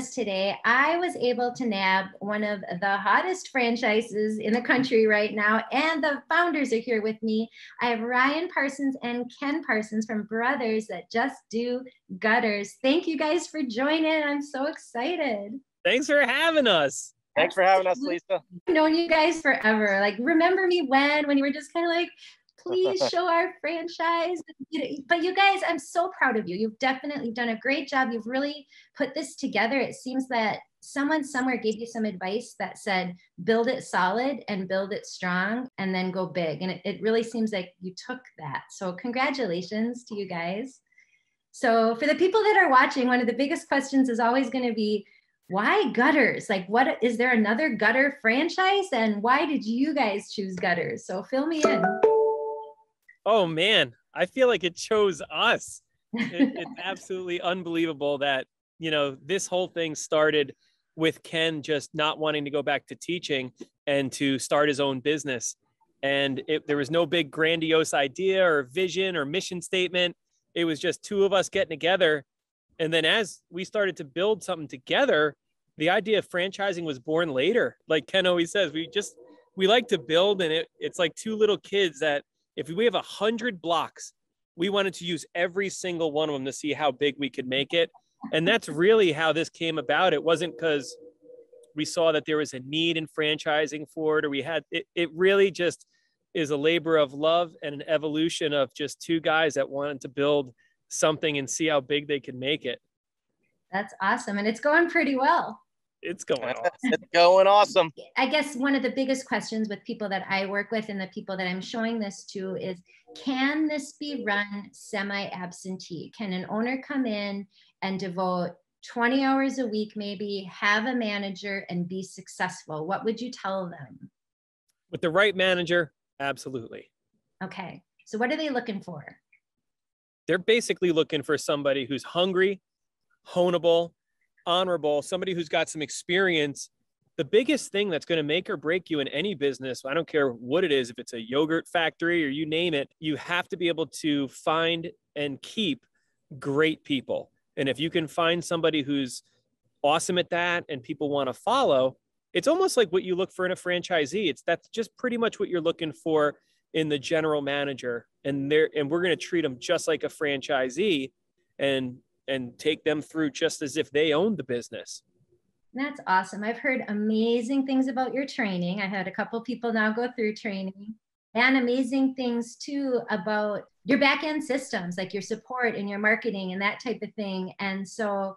because today I was able to nab one of the hottest franchises in the country right now, and the founders are here with me. I have Ryan Parsons and Ken Parsons from Brothers That Just Do Gutters. Thank you guys for joining. I'm so excited. Thanks for having us. Thanks for having us, Lisa. I've known you guys forever. Like, remember me when you were just kind of like, please show our franchise. But you guys, I'm so proud of you. You've definitely done a great job. You've really put this together. It seems that someone somewhere gave you some advice that said, build it solid and build it strong and then go big. And it really seems like you took that. So congratulations to you guys. So for the people that are watching, one of the biggest questions is always going to be, why Gutters? Like, what is there another gutter franchise? And why did you guys choose Gutters? So fill me in. Oh man, I feel like it chose us. It's absolutely unbelievable that, you know, this whole thing started with Ken just not wanting to go back to teaching and to start his own business. And there was no big grandiose idea or vision or mission statement. It was just two of us getting together. And then as we started to build something together, the idea of franchising was born later. Like Ken always says, we like to build, and it's like two little kids that if we have 100 blocks, we wanted to use every single one of them to see how big we could make it. And that's really how this came about. It wasn't because we saw that there was a need in franchising for it, or we had it. It really just is a labor of love and an evolution of just two guys that wanted to build something and see how big they could make it. That's awesome. And it's going pretty well. It's going awesome. It's going awesome. I guess one of the biggest questions with people that I work with and the people that I'm showing this to is, can this be run semi-absentee? Can an owner come in and devote 20 hours a week, maybe have a manager and be successful? What would you tell them? With the right manager, absolutely. Okay. So what are they looking for? They're basically looking for somebody who's hungry, honeable, honorable, somebody who's got some experience. The biggest thing that's going to make or break you in any business, I don't care what it is, if it's a yogurt factory or you name it, you have to be able to find and keep great people. And if you can find somebody who's awesome at that and people want to follow, it's almost like what you look for in a franchisee. That's just pretty much what you're looking for in the general manager. And we're going to treat them just like a franchisee and take them through just as if they owned the business. That's awesome. I've heard amazing things about your training. I had a couple people now go through training, and amazing things too about your back-end systems, like your support and your marketing and that type of thing. And so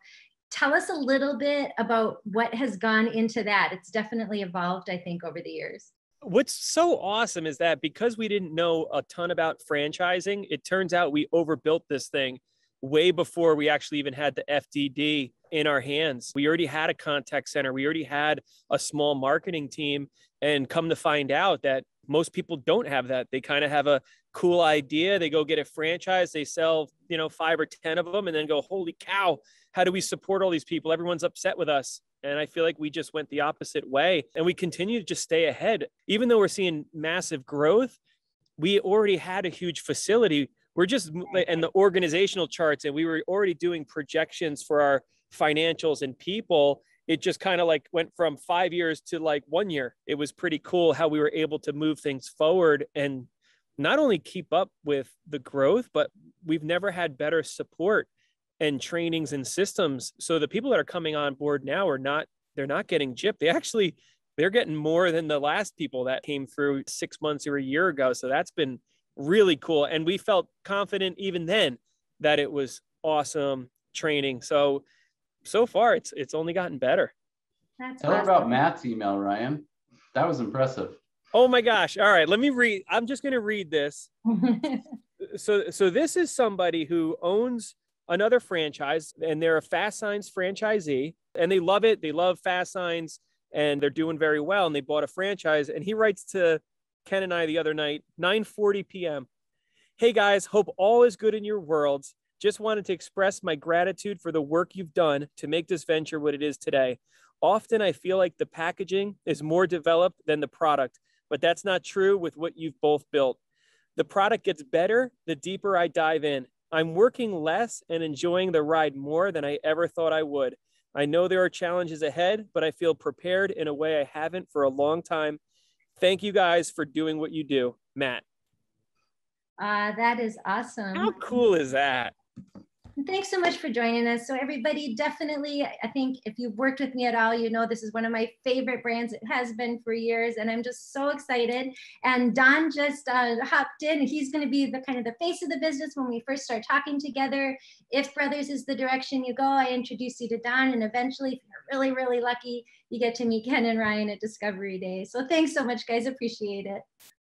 tell us a little bit about what has gone into that. It's definitely evolved, I think, over the years. What's so awesome is that because we didn't know a ton about franchising, it turns out we overbuilt this thing way before we actually even had the FDD in our hands. We already had a contact center. We already had a small marketing team, and come to find out that most people don't have that. They kind of have a cool idea. They go get a franchise. They sell, 5 or 10 of them and then go, holy cow, how do we support all these people? Everyone's upset with us. And I feel like we just went the opposite way, and we continue to just stay ahead. Even though we're seeing massive growth, we already had a huge facility. We're just in the organizational charts, and we were already doing projections for our financials and people. It just kind of like went from 5 years to like 1 year. It was pretty cool how we were able to move things forward and not only keep up with the growth, but we've never had better support and trainings and systems. So the people that are coming on board now they're not getting gypped. They're getting more than the last people that came through 6 months or a year ago. So that's been really cool. And we felt confident even then that it was awesome training. So far it's only gotten better. That's Tell awesome. about Matt's email, Ryan. That was impressive. Oh my gosh. All right, let me read. I'm just going to read this. So this is somebody who owns another franchise, and they're a Fast Signs franchisee, and they love it. They love Fast Signs, and they're doing very well. And they bought a franchise, and he writes to Ken and I the other night, 9:40 p.m. Hey guys, hope all is good in your worlds. Just wanted to express my gratitude for the work you've done to make this venture what it is today. Often I feel like the packaging is more developed than the product, but that's not true with what you've both built. The product gets better the deeper I dive in. I'm working less and enjoying the ride more than I ever thought I would. I know there are challenges ahead, but I feel prepared in a way I haven't for a long time. Thank you guys for doing what you do. Matt. That is awesome. How cool is that? Thanks so much for joining us. So everybody, definitely, I think if you've worked with me at all, you know this is one of my favorite brands. It has been for years, and I'm just so excited. And Don just hopped in. He's going to be the kind of the face of the business when we first start talking together. If Brothers is the direction you go, I introduce you to Don, and eventually, if you're really, really lucky, you get to meet Ken and Ryan at Discovery Day. So thanks so much, guys. Appreciate it.